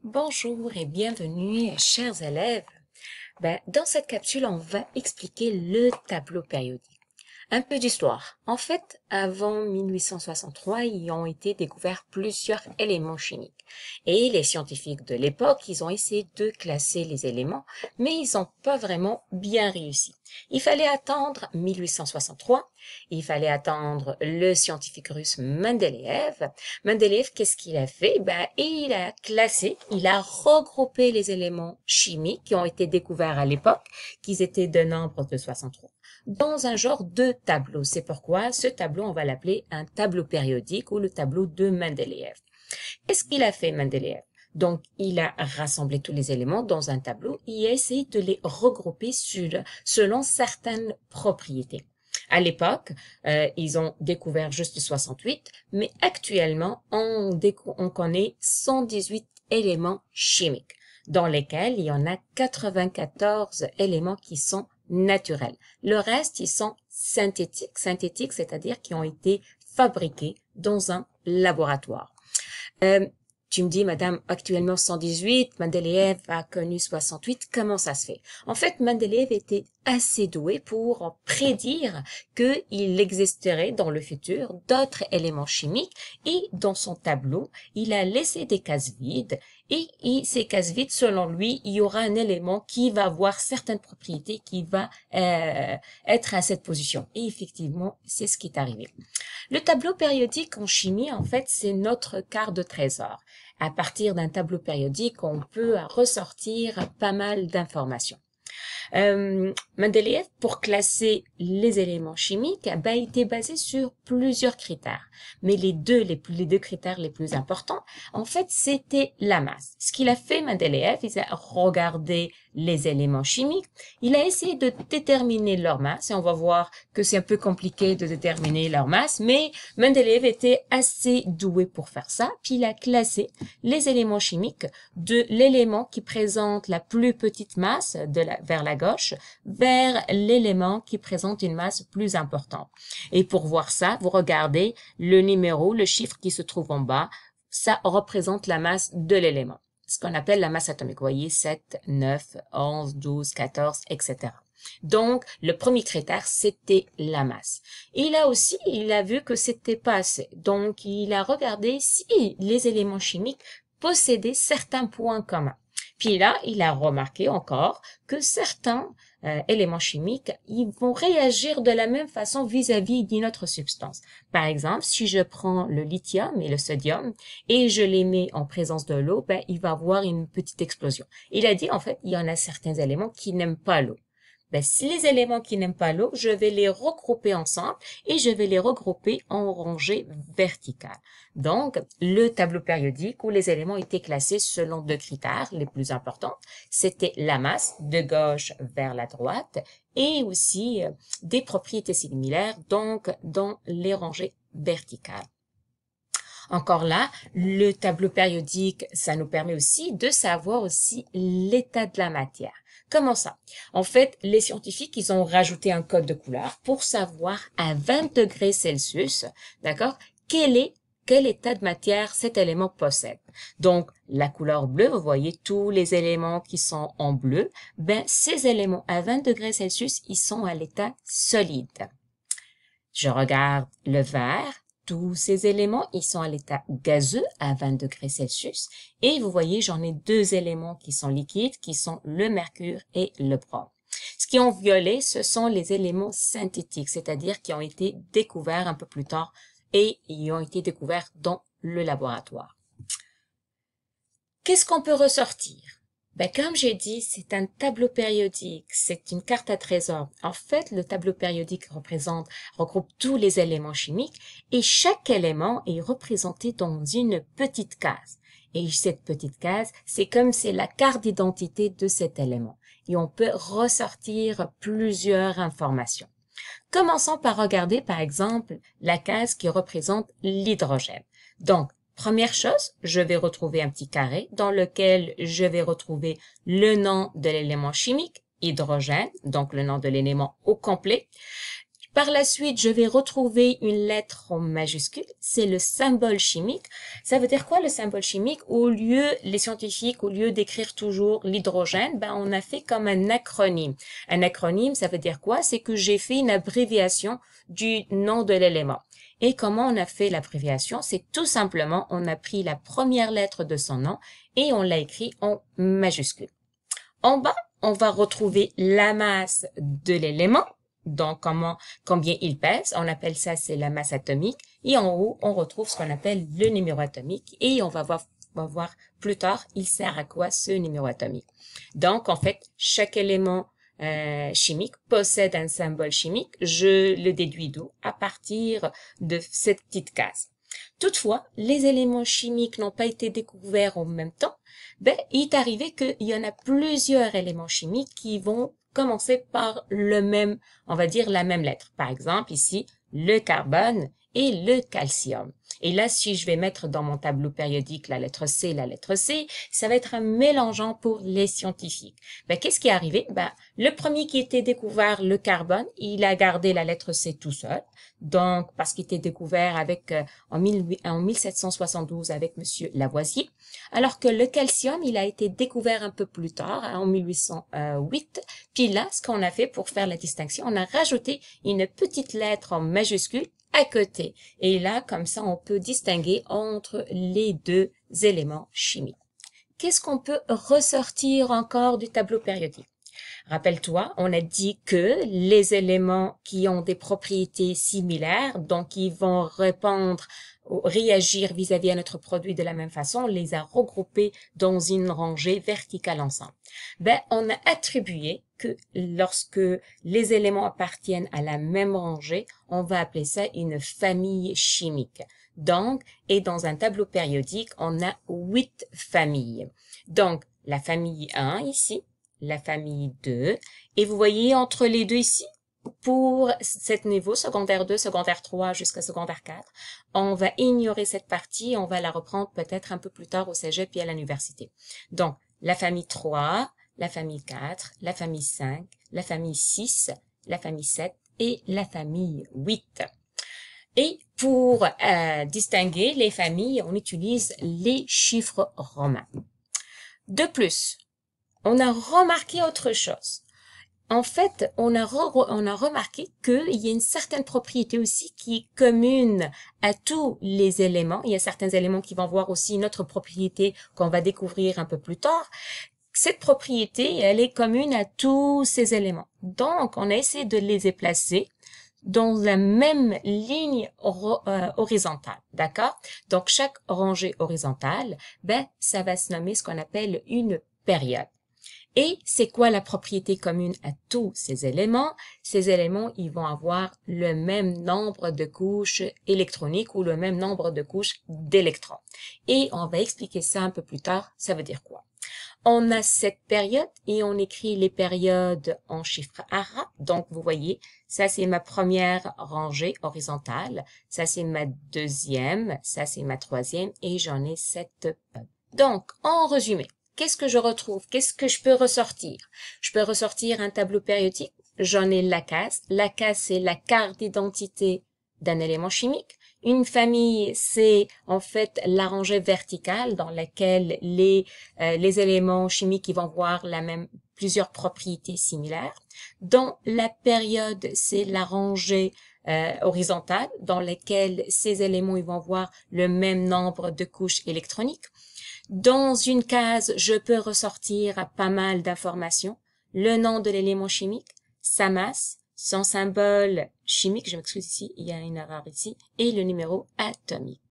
Bonjour et bienvenue, chers élèves. Dans cette capsule, on va expliquer le tableau périodique. Un peu d'histoire. En fait, avant 1863, ils ont été découverts plusieurs éléments chimiques. Et les scientifiques de l'époque, ils ont essayé de classer les éléments, mais ils n'ont pas vraiment bien réussi. Il fallait attendre 1863, il fallait attendre le scientifique russe Mendeleïev. Mendeleïev, qu'est-ce qu'il a fait? Il a classé, il a regroupé les éléments chimiques qui ont été découverts à l'époque, qu'ils étaient de nombre de 63 dans un genre de tableau. C'est pourquoi ce tableau, on va l'appeler un tableau périodique ou le tableau de Mendeleïev. Qu'est-ce qu'il a fait, Mendeleïev? Donc, il a rassemblé tous les éléments dans un tableau et a essayé de les regrouper selon certaines propriétés. À l'époque, ils ont découvert juste 68, mais actuellement, on connaît 118 éléments chimiques, dans lesquels il y en a 94 éléments qui sont naturels. Le reste, ils sont synthétiques, c'est-à-dire qui ont été fabriqués dans un laboratoire. Tu me dis, madame, actuellement 118, Mendeleïev a connu 68, comment ça se fait? En fait, Mendeleïev était assez doué pour prédire qu'il existerait dans le futur d'autres éléments chimiques et dans son tableau, il a laissé des cases vides et ces cases vides, selon lui, il y aura un élément qui va avoir certaines propriétés qui va être à cette position. Et effectivement, c'est ce qui est arrivé. Le tableau périodique en chimie, en fait, c'est notre quart de trésor. À partir d'un tableau périodique, on peut ressortir pas mal d'informations. Mendeleïev, pour classer les éléments chimiques, il était basé sur plusieurs critères. Mais les deux critères les plus importants, en fait, c'était la masse. Ce qu'il a fait, Mendeleïev, il a regardé les éléments chimiques, il a essayé de déterminer leur masse, et on va voir que c'est un peu compliqué de déterminer leur masse, mais Mendeleïev était assez doué pour faire ça, puis il a classé les éléments chimiques de l'élément qui présente la plus petite masse vers la gauche vers l'élément qui présente une masse plus importante. Et pour voir ça, vous regardez le numéro, le chiffre qui se trouve en bas, ça représente la masse de l'élément. Ce qu'on appelle la masse atomique. Vous voyez, 7, 9, 11, 12, 14, etc. Donc, le premier critère, c'était la masse. Et là aussi, il a vu que c'était pas assez. Donc, il a regardé si les éléments chimiques possédaient certains points communs. Puis là, il a remarqué encore que certains éléments chimiques, ils vont réagir de la même façon vis-à-vis d'une autre substance. Par exemple, si je prends le lithium et le sodium et je les mets en présence de l'eau, il va avoir une petite explosion. Il a dit, en fait, il y en a certains éléments qui n'aiment pas l'eau. Si les éléments qui n'aiment pas l'eau, je vais les regrouper ensemble et je vais les regrouper en rangées verticales. Donc, le tableau périodique où les éléments étaient classés selon deux critères les plus importants, c'était la masse de gauche vers la droite et aussi des propriétés similaires, donc dans les rangées verticales. Encore là, le tableau périodique, ça nous permet aussi de savoir aussi l'état de la matière. Comment ça? En fait, les scientifiques, ils ont rajouté un code de couleur pour savoir à 20 degrés Celsius, d'accord, quel état de matière cet élément possède. Donc, la couleur bleue, vous voyez tous les éléments qui sont en bleu, ces éléments à 20 degrés Celsius, ils sont à l'état solide. Je regarde le vert. Tous ces éléments, ils sont à l'état gazeux à 20 degrés Celsius. Et vous voyez, j'en ai deux éléments qui sont liquides, qui sont le mercure et le brom. Ce qui est en violet, ce sont les éléments synthétiques, c'est-à-dire qui ont été découverts un peu plus tard et ils ont été découverts dans le laboratoire. Qu'est-ce qu'on peut ressortir? Comme j'ai dit, c'est un tableau périodique, c'est une carte à trésor. En fait, le tableau périodique regroupe tous les éléments chimiques et chaque élément est représenté dans une petite case. Et cette petite case, c'est comme c'est la carte d'identité de cet élément. Et on peut ressortir plusieurs informations. Commençons par regarder, par exemple, la case qui représente l'hydrogène. Donc, première chose, je vais retrouver un petit carré dans lequel je vais retrouver le nom de l'élément chimique, hydrogène, donc le nom de l'élément au complet. Par la suite, je vais retrouver une lettre en majuscule. C'est le symbole chimique. Ça veut dire quoi le symbole chimique? Les scientifiques, au lieu d'écrire toujours l'hydrogène, ben, on a fait comme un acronyme. Un acronyme, ça veut dire quoi? C'est que j'ai fait une abréviation du nom de l'élément. Et comment on a fait l'abréviation? C'est tout simplement, on a pris la première lettre de son nom et on l'a écrit en majuscule. En bas, on va retrouver la masse de l'élément. Donc, combien il pèse, on appelle ça, c'est la masse atomique. Et en haut, on retrouve ce qu'on appelle le numéro atomique. Et on va voir plus tard, il sert à quoi ce numéro atomique. Donc, en fait, chaque élément chimique possède un symbole chimique. Je le déduis d'où? À partir de cette petite case. Toutefois, les éléments chimiques n'ont pas été découverts en même temps. Ben, il est arrivé qu'il y en a plusieurs éléments chimiques qui vont commencer par on va dire la même lettre. Par exemple, ici, le carbone et le calcium. Et là, si je vais mettre dans mon tableau périodique la lettre C, ça va être un mélangeant pour les scientifiques. Ben, qu'est-ce qui est arrivé? Ben, le premier qui était découvert, le carbone, il a gardé la lettre C tout seul. Donc, parce qu'il était découvert en 1772 avec Monsieur Lavoisier. Alors que le calcium, il a été découvert un peu plus tard, en 1808. Puis là, ce qu'on a fait pour faire la distinction, on a rajouté une petite lettre en majuscule à côté. Et là, comme ça, on peut distinguer entre les deux éléments chimiques. Qu'est-ce qu'on peut ressortir encore du tableau périodique? Rappelle-toi, on a dit que les éléments qui ont des propriétés similaires, donc ils vont réagir vis-à-vis à notre produit de la même façon, on les a regroupés dans une rangée verticale ensemble. Ben, on a attribué que lorsque les éléments appartiennent à la même rangée, on va appeler ça une famille chimique. Donc, et dans un tableau périodique, on a 8 familles. Donc, la famille 1 ici, la famille 2, et vous voyez entre les deux ici, pour cet niveau, secondaire 2, secondaire 3 jusqu'à secondaire 4, on va ignorer cette partie et on va la reprendre peut-être un peu plus tard au cégep et à l'université. Donc, la famille 3, la famille 4, la famille 5, la famille 6, la famille 7 et la famille 8. Et pour distinguer les familles, on utilise les chiffres romains. De plus, on a remarqué autre chose. En fait, on a remarqué qu'il y a une certaine propriété aussi qui est commune à tous les éléments. Il y a certains éléments qui vont voir aussi une autre propriété qu'on va découvrir un peu plus tard. Cette propriété, elle est commune à tous ces éléments. Donc, on a essayé de les placer dans la même ligne horizontale, d'accord? Donc, chaque rangée horizontale, ben, ça va se nommer ce qu'on appelle une période. Et c'est quoi la propriété commune à tous ces éléments? Ces éléments, ils vont avoir le même nombre de couches électroniques ou le même nombre de couches d'électrons. Et on va expliquer ça un peu plus tard. Ça veut dire quoi? On a cette période et on écrit les périodes en chiffres arabes. Donc, vous voyez, ça c'est ma première rangée horizontale. Ça c'est ma deuxième. Ça c'est ma troisième. Et j'en ai 7. Donc, en résumé, qu'est-ce que je retrouve? Qu'est-ce que je peux ressortir? Je peux ressortir un tableau périodique. J'en ai la case. La case, c'est la carte d'identité d'un élément chimique. Une famille, c'est en fait la rangée verticale dans laquelle les éléments chimiques ils vont voir plusieurs propriétés similaires. Dans la période, c'est la rangée horizontale dans laquelle ces éléments ils vont voir le même nombre de couches électroniques. Dans une case, je peux ressortir pas mal d'informations. Le nom de l'élément chimique, sa masse, son symbole chimique, je m'excuse ici, il y a une erreur ici, et le numéro atomique.